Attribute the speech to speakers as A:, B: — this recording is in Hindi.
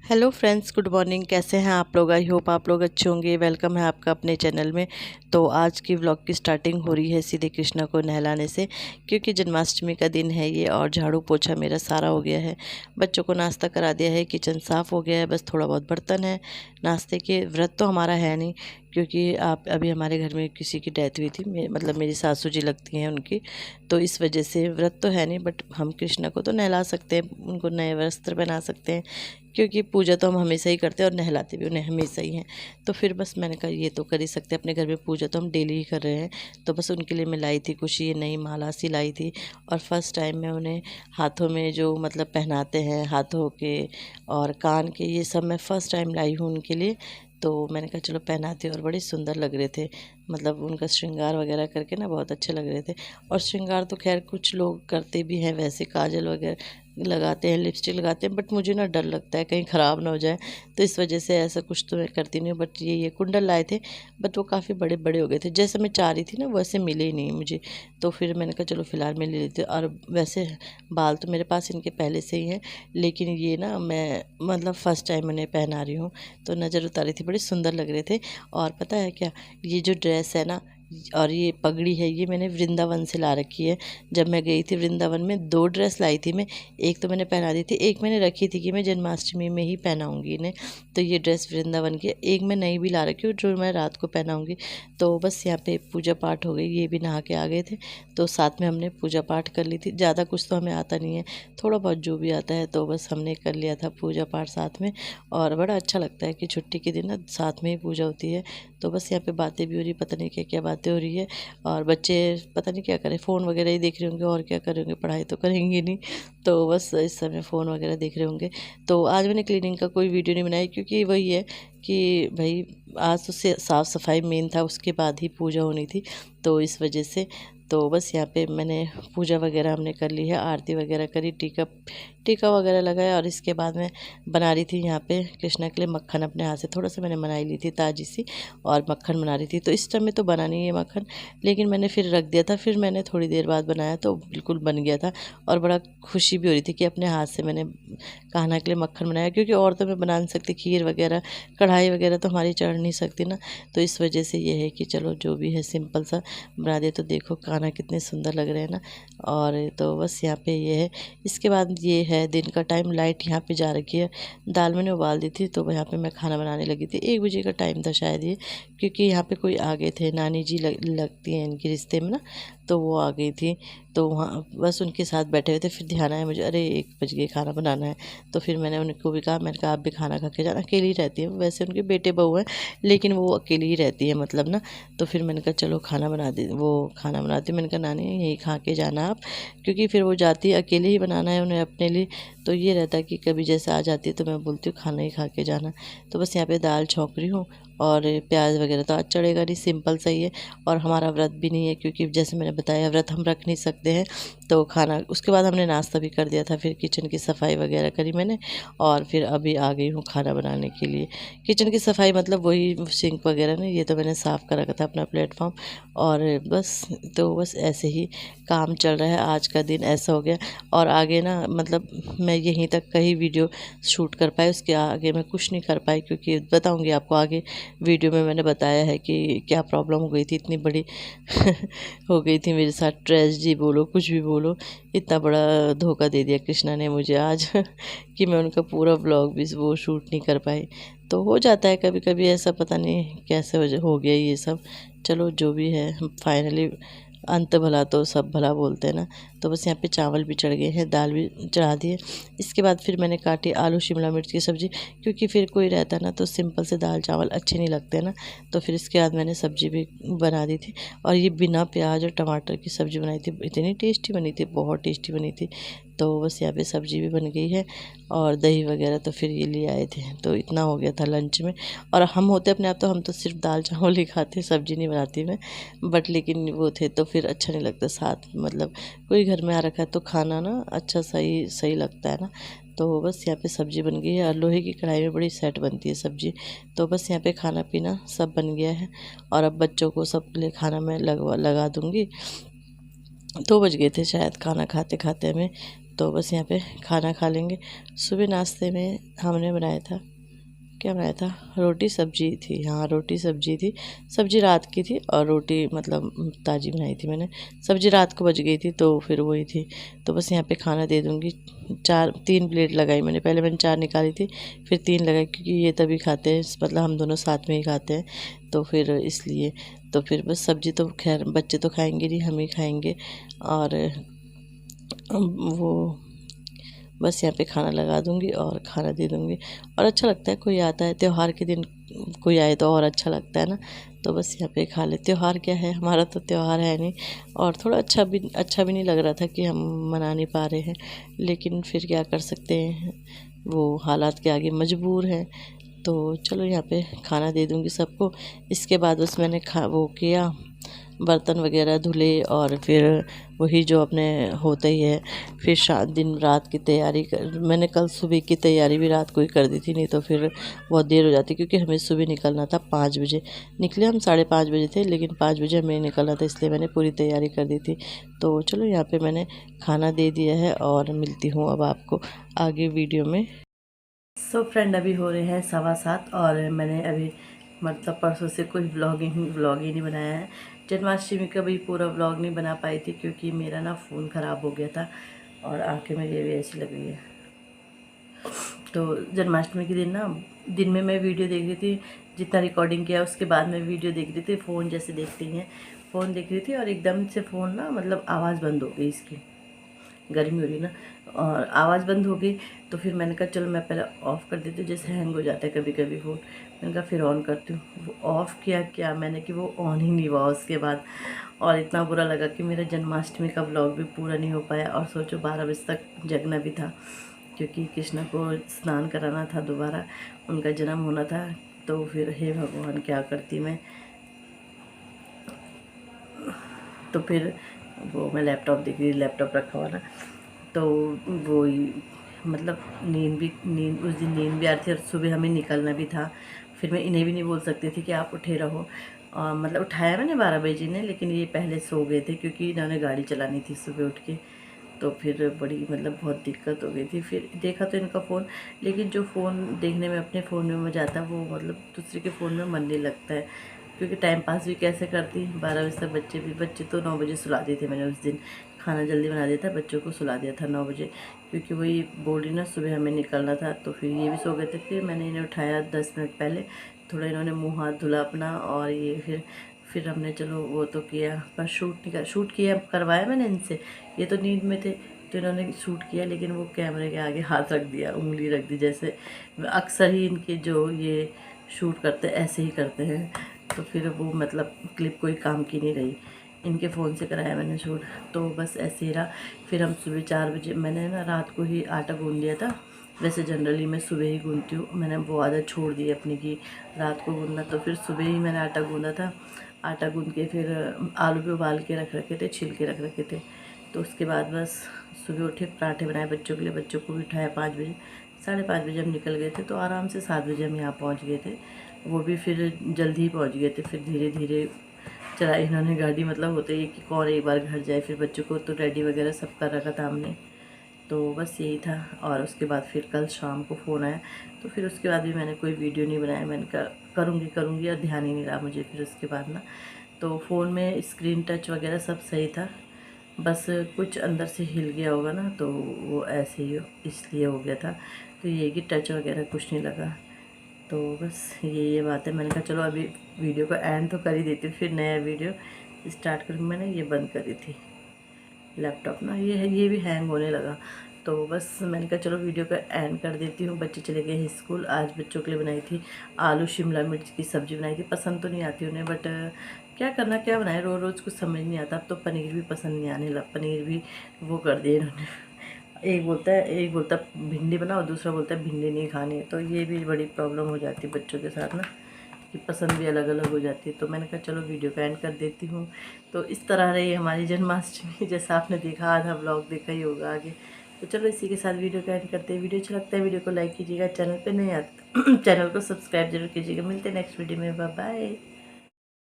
A: Hello friends, good morning. कैसे हैं आप लोग? आई होप आप लोग अच्छे होंगे। वेलकम है आपका अपने चैनल में। तो आज की व्लॉग की स्टार्टिंग हो रही है सीधे कृष्णा को नहलाने से, क्योंकि जन्माष्टमी का दिन है ये और झाड़ू पोछा मेरा सारा हो गया है। बच्चों को नाश्ता करा दिया है, किचन साफ़ हो गया है, बस थोड़ा बहुत बर्तन है नाश्ते के। व्रत तो हमारा है नहीं, क्योंकि आप अभी हमारे घर में किसी की डेथ हुई थी, मतलब मेरी सासू जी लगती हैं उनकी, तो इस वजह से व्रत तो है नहीं। बट हम कृष्णा को तो नहला सकते हैं, उनको नए वस्त्र पहना सकते हैं, क्योंकि पूजा तो हम हमेशा ही करते हैं और नहलाते भी उन्हें हमेशा ही हैं। तो फिर बस मैंने कहा ये तो कर ही सकते हैं, अपने घर में पूजा तो हम डेली ही कर रहे हैं। तो बस उनके लिए मैं लाई थी कुछ ये नई माला सी लाई थी। और फर्स्ट टाइम मैं उन्हें हाथों में जो मतलब पहनाते हैं, हाथों के और कान के, ये सब मैं फ़र्स्ट टाइम लाई हूँ उनके लिए। तो मैंने कहा चलो पहनाती, और बड़े सुंदर लग रहे थे। मतलब उनका श्रृंगार वगैरह करके ना बहुत अच्छे लग रहे थे। और श्रृंगार तो खैर कुछ लोग करते भी हैं, वैसे काजल वगैरह लगाते हैं, लिपस्टिक लगाते हैं, बट मुझे ना डर लगता है कहीं ख़राब ना हो जाए, तो इस वजह से ऐसा कुछ तो मैं करती नहीं हूँ। बट ये कुंडल लाए थे, बट वो काफ़ी बड़े बड़े हो गए थे, जैसे मैं चाह रही थी ना वैसे मिले ही नहीं मुझे। तो फिर मैंने कहा चलो फ़िलहाल मैं ले लेती हूँ। और वैसे बाल तो मेरे पास इनके पहले से ही हैं, लेकिन ये ना मैं मतलब फ़र्स्ट टाइम उन्हें पहना रही हूँ, तो नज़र उतारी थी, बड़े सुंदर लग रहे थे। और पता है क्या, ये जो ड्रेस है ना और ये पगड़ी है, ये मैंने वृंदावन से ला रखी है। जब मैं गई थी वृंदावन में, 2 ड्रेस लाई थी मैं। एक तो मैंने पहना दी थी, एक मैंने रखी थी कि मैं जन्माष्टमी में ही पहनाऊँगी इन्हें। तो ये ड्रेस वृंदावन की है, एक मैं नई भी ला रखी हूँ जो मैं रात को पहनाऊँगी। तो बस यहाँ पे पूजा पाठ हो गई, ये भी नहा के आ गए थे, तो साथ में हमने पूजा पाठ कर ली थी। ज़्यादा कुछ तो हमें आता नहीं है, थोड़ा बहुत जो भी आता है तो बस हमने कर लिया था पूजा पाठ साथ में। और बड़ा अच्छा लगता है कि छुट्टी के दिन ना साथ में ही पूजा होती है। तो बस यहाँ पे बातें भी हो रही, पता नहीं क्या क्या बातें हो रही है। और बच्चे पता नहीं क्या करें, फ़ोन वगैरह ही देख रहे होंगे, और क्या कर रहे होंगे, पढ़ाई तो करेंगे नहीं। तो बस इस समय फ़ोन वगैरह देख रहे होंगे। तो आज मैंने क्लीनिंग का कोई वीडियो नहीं बनाई, क्योंकि वही है कि भाई आज तो से साफ़ सफाई मेन था, उसके बाद ही पूजा होनी थी, तो इस वजह से। तो बस यहाँ पे मैंने पूजा वगैरह हमने कर ली है, आरती वगैरह करी, टीका टीका वगैरह लगाया। और इसके बाद मैं बना रही थी यहाँ पे कृष्णा के लिए मक्खन, अपने हाथ से थोड़ा सा मैंने बनाई ली थी ताज़ी सी, और मक्खन बना रही थी। तो इस टाइम में तो बना नहीं है मक्खन, लेकिन मैंने फिर रख दिया था, फिर मैंने थोड़ी देर बाद बनाया तो बिल्कुल बन गया था। और बड़ा खुशी भी हो रही थी कि अपने हाथ से मैंने कान्हा के लिए मक्खन बनाया, क्योंकि और तो मैं बना नहीं सकती, खीर वगैरह कढ़ाई वगैरह तो हमारी चढ़ नहीं सकती ना। तो इस वजह से ये है कि चलो जो भी है सिंपल सा बना दिया। तो देखो कान्हा कितने सुंदर लग रहे हैं ना। और तो बस यहाँ पे ये है। इसके बाद ये है दिन का टाइम, लाइट यहाँ पे जा रखी है, दाल मैंने उबाल दी थी, तो यहाँ पे मैं खाना बनाने लगी थी। 1 बजे का टाइम था शायद ये, क्योंकि यहाँ पे कोई आ गए थे, नानी जी लगती हैं इनके रिश्ते में ना, तो वो आ गई थी। तो वहाँ बस उनके साथ बैठे हुए थे, फिर ध्यान आया मुझे, अरे 1 बज गए, खाना बनाना है। तो फिर मैंने उनको भी कहा, मैंने कहा आप भी खाना खा के जाना। अकेली ही रहती है वैसे, उनके बेटे बहू हैं, लेकिन वो अकेली ही रहती है मतलब ना। तो फिर मैंने कहा चलो खाना बना दे, वो खाना बनाती, मैंने कहा नानी यही खा के जाना आप, क्योंकि फिर वो जाती है, अकेले ही बनाना है उन्हें अपने लिए। तो ये रहता है कि कभी जैसे आ जाती है तो मैं बोलती हूँ खाना ही खा के जाना। तो बस यहाँ पे दाल छौंक रही हूँ, और प्याज वगैरह तो आज चढ़ेगा नहीं, सिंपल सा ही है। और हमारा व्रत भी नहीं है, क्योंकि जैसे मैंने बताया व्रत हम रख नहीं सकते हैं। तो खाना उसके बाद हमने नाश्ता भी कर दिया था, फिर किचन की सफाई वगैरह करी मैंने, और फिर अभी आ गई हूँ खाना बनाने के लिए। किचन की सफाई मतलब वही सिंक वगैरह ना, ये तो मैंने साफ़ कर रखा था अपना प्लेटफॉर्म। और बस तो बस ऐसे ही काम चल रहा है, आज का दिन ऐसा हो गया। और आगे ना मतलब मैं यहीं तक का ही वीडियो शूट कर पाई, उसके आगे मैं कुछ नहीं कर पाई, क्योंकि बताऊंगी आपको आगे वीडियो में। मैंने बताया है कि क्या प्रॉब्लम हो गई थी, इतनी बड़ी हो गई थी मेरे साथ, ट्रेजेडी बोलो कुछ भी बोलो, इतना बड़ा धोखा दे दिया कृष्णा ने मुझे आज कि मैं उनका पूरा व्लॉग भी वो शूट नहीं कर पाई। तो हो जाता है कभी कभी ऐसा, पता नहीं कैसे हो गया ये सब। चलो जो भी है, फाइनली अंत भला तो सब भला बोलते हैं ना। तो बस यहाँ पे चावल भी चढ़ गए हैं, दाल भी चढ़ा दिए। इसके बाद फिर मैंने काटी आलू शिमला मिर्च की सब्ज़ी, क्योंकि फिर कोई रहता ना तो सिंपल से दाल चावल अच्छे नहीं लगते ना। तो फिर इसके बाद मैंने सब्ज़ी भी बना दी थी, और ये बिना प्याज और टमाटर की सब्ज़ी बनाई थी, इतनी टेस्टी बनी थी, बहुत टेस्टी बनी थी। तो बस यहाँ पे सब्ज़ी भी बन गई है, और दही वगैरह तो फिर ये ले आए थे, तो इतना हो गया था लंच में। और हम होते अपने आप तो हम तो सिर्फ दाल चावल ही खाते, सब्ज़ी नहीं बनाती मैं। बट लेकिन वो थे तो फिर अच्छा नहीं लगता साथ, मतलब कोई घर में आ रखा है तो खाना ना अच्छा सही सही लगता है ना। तो बस यहाँ पे सब्ज़ी बन गई है, और लोहे की कढ़ाई में बड़ी सेट बनती है सब्ज़ी। तो बस यहाँ पे खाना पीना सब बन गया है, और अब बच्चों को सब के लिए खाना मैं लगा दूँगी। 2 बज गए थे शायद खाना खाते खाते हमें। तो बस यहाँ पे खाना खा लेंगे। सुबह नाश्ते में हमने बनाया था, क्या बनाया था, रोटी सब्जी थी। हाँ, रोटी सब्जी थी। सब्जी रात की थी और रोटी मतलब ताज़ी बनाई थी मैंने। सब्जी रात को बच गई थी तो फिर वही थी। तो बस यहाँ पे खाना दे दूँगी। 3 प्लेट लगाई मैंने, पहले मैंने 4 निकाली थी, फिर 3 लगाई क्योंकि ये तभी खाते हैं, मतलब हम दोनों साथ में ही खाते हैं तो फिर इसलिए। तो फिर बस सब्जी तो खैर बच्चे तो खाएंगे नहीं, हम ही खाएंगे। और वो बस यहाँ पे खाना लगा दूँगी और खाना दे दूँगी। और अच्छा लगता है, कोई आता है त्यौहार के दिन, कोई आए तो और अच्छा लगता है ना। तो बस यहाँ पे खा ले। त्यौहार क्या है, हमारा तो त्यौहार है नहीं, और थोड़ा अच्छा भी नहीं लग रहा था कि हम मना नहीं पा रहे हैं, लेकिन फिर क्या कर सकते हैं, वो हालात के आगे मजबूर हैं। तो चलो यहाँ पे खाना दे दूँगी सबको। इसके बाद बस मैंने वो किया, बर्तन वगैरह धुले, और फिर वही जो अपने होता ही है, फिर दिन रात की तैयारी मैंने कल सुबह की तैयारी भी रात को ही कर दी थी, नहीं तो फिर बहुत देर हो जाती, क्योंकि हमें सुबह निकलना था 5 बजे। निकले हम 5:30 बजे थे, लेकिन 5 बजे हमें निकलना था, इसलिए मैंने पूरी तैयारी कर दी थी। तो चलो यहाँ पे मैंने खाना दे दिया है और मिलती हूँ अब आपको आगे वीडियो में। सो फ्रेंड, अभी हो रहे हैं 7:15 और मैंने अभी मतलब परसों से कोई व्लॉग ही नहीं बनाया है। जन्माष्टमी का भी पूरा व्लॉग नहीं बना पाई थी क्योंकि मेरा ना फ़ोन ख़राब हो गया था और आंखें मेरी भी ऐसी लग रही है। तो जन्माष्टमी के दिन ना, दिन में मैं वीडियो देख रही थी, जितना रिकॉर्डिंग किया उसके बाद मैं वीडियो देख रही थी, फ़ोन जैसे देखती हैं, फ़ोन देख रही थी और एकदम से फ़ोन ना मतलब आवाज़ बंद हो गई इसकी, गर्मी हो रही ना, और आवाज़ बंद हो गई। तो फिर मैंने कहा चलो मैं पहले ऑफ़ कर देती हूँ, जैसे हैंग हो जाता है कभी कभी फ़ोन। मैंने कहा फिर ऑन करती हूँ। वो ऑफ़ किया क्या मैंने कि वो ऑन ही नहीं हुआ उसके बाद, और इतना बुरा लगा कि मेरा जन्माष्टमी का व्लॉग भी पूरा नहीं हो पाया। और सोचो 12 बजे तक जगना भी था, क्योंकि कृष्ण को स्नान कराना था, दोबारा उनका जन्म होना था। तो फिर हे भगवान क्या करती मैं। तो फिर वो मैं लैपटॉप देख रही, लैपटॉप रखा हुआ ना, तो वो मतलब नींद उस दिन नींद भी आ रही थी और सुबह हमें निकलना भी था। फिर मैं इन्हें भी नहीं बोल सकती थी कि आप उठे रहो, मतलब उठाया मैंने 12 बजे ने, लेकिन ये पहले सो गए थे क्योंकि इन्होंने गाड़ी चलानी थी सुबह उठ के। तो फिर बड़ी मतलब बहुत दिक्कत हो गई थी। फिर देखा तो इनका फ़ोन, लेकिन जो फ़ोन देखने में अपने फ़ोन में मज़ा आता है, वो मतलब दूसरे के फ़ोन में मन नहीं लगता है, क्योंकि टाइम पास भी कैसे करती 12 बजे तक। बच्चे तो 9 बजे सुला दिए थे मैंने उस दिन, खाना जल्दी बना दिया था, बच्चों को सुला दिया था 9 बजे, क्योंकि वही बोल रही ना सुबह हमें निकलना था। तो फिर ये भी सो गए थे। फिर मैंने इन्हें उठाया 10 मिनट पहले, थोड़ा इन्होंने मुँह हाथ धुला अपना, और ये फिर हमने चलो वो तो किया, पर शूट किया करवाया मैंने इनसे। ये तो नींद में थे तो इन्होंने शूट किया, लेकिन वो कैमरे के आगे हाथ रख दिया, उंगली रख दी, जैसे अक्सर ही इनके जो ये शूट करते हैं ऐसे ही करते हैं। तो फिर वो मतलब क्लिप कोई काम की नहीं रही, इनके फ़ोन से कराया मैंने शूट। तो बस ऐसे ही रहा। फिर हम सुबह 4 बजे, मैंने ना रात को ही आटा गूँध लिया था। वैसे जनरली मैं सुबह ही गूँधती हूँ, मैंने वो आदत छोड़ दी अपनी कि रात को गूँधना। तो फिर सुबह ही मैंने आटा गूँधा था। आटा गूँध के फिर आलू भी उबाल के रख रखे थे, छिल के रख रखे थे। तो उसके बाद बस सुबह उठे, पराठे बनाए बच्चों के लिए, बच्चों को भी उठाया 5 बजे। 5:30 बजे हम निकल गए थे, तो आराम से 7 बजे हम यहाँ पहुँच गए थे। वो भी फिर जल्दी ही पहुँच गए थे। फिर धीरे धीरे चलाई इन्होंने गाड़ी, मतलब होता ही है कि कौन एक बार घर जाए। फिर बच्चों को तो रेडी वगैरह सब कर रखा था हमने। तो बस यही था। और उसके बाद फिर कल शाम को फ़ोन आया, तो फिर उसके बाद भी मैंने कोई वीडियो नहीं बनाया। मैंने कहा करूँगी और ध्यान ही नहीं रहा मुझे फिर उसके बाद ना। तो फ़ोन में स्क्रीन टच वगैरह सब सही था, बस कुछ अंदर से हिल गया होगा ना, तो वो ऐसे ही इसलिए हो गया था। तो ये कि टच वगैरह कुछ नहीं लगा। तो बस ये बात है। मैंने कहा चलो अभी वीडियो को एंड तो कर ही देती हूँ, फिर नया वीडियो स्टार्ट करूँगी। मैंने ये बंद करी थी लैपटॉप ना, ये भी हैंग होने लगा। तो बस मैंने कहा चलो वीडियो का एंड कर देती हूँ। बच्चे चले गए हैं स्कूल। आज बच्चों के लिए बनाई थी आलू शिमला मिर्च की सब्ज़ी बनाई थी। पसंद तो नहीं आती उन्हें, बट क्या करना, क्या बनाए, रोज़ रोज़ कुछ समझ नहीं आता। अब तो पनीर भी पसंद नहीं आने लगा, पनीर भी वो कर दिया इन्होंने। एक बोलता भिंडी बनाओ, दूसरा बोलता है भिंडी नहीं खानी है। तो ये भी बड़ी प्रॉब्लम हो जाती है बच्चों के साथ ना, कि पसंद भी अलग अलग हो जाती है। तो मैंने कहा चलो वीडियो का एंड कर देती हूँ। तो इस तरह रही हमारी जन्माष्टमी, जैसा आपने देखा, आधा ब्लॉग देखा ही होगा आगे। तो चलो इसी के साथ वीडियो का एंड करते हैं। वीडियो अच्छा लगता है वीडियो को लाइक कीजिएगा, चैनल पे नहीं आता चैनल को सब्सक्राइब जरूर कीजिएगा। मिलते हैं नेक्स्ट वीडियो में, बाय बाय।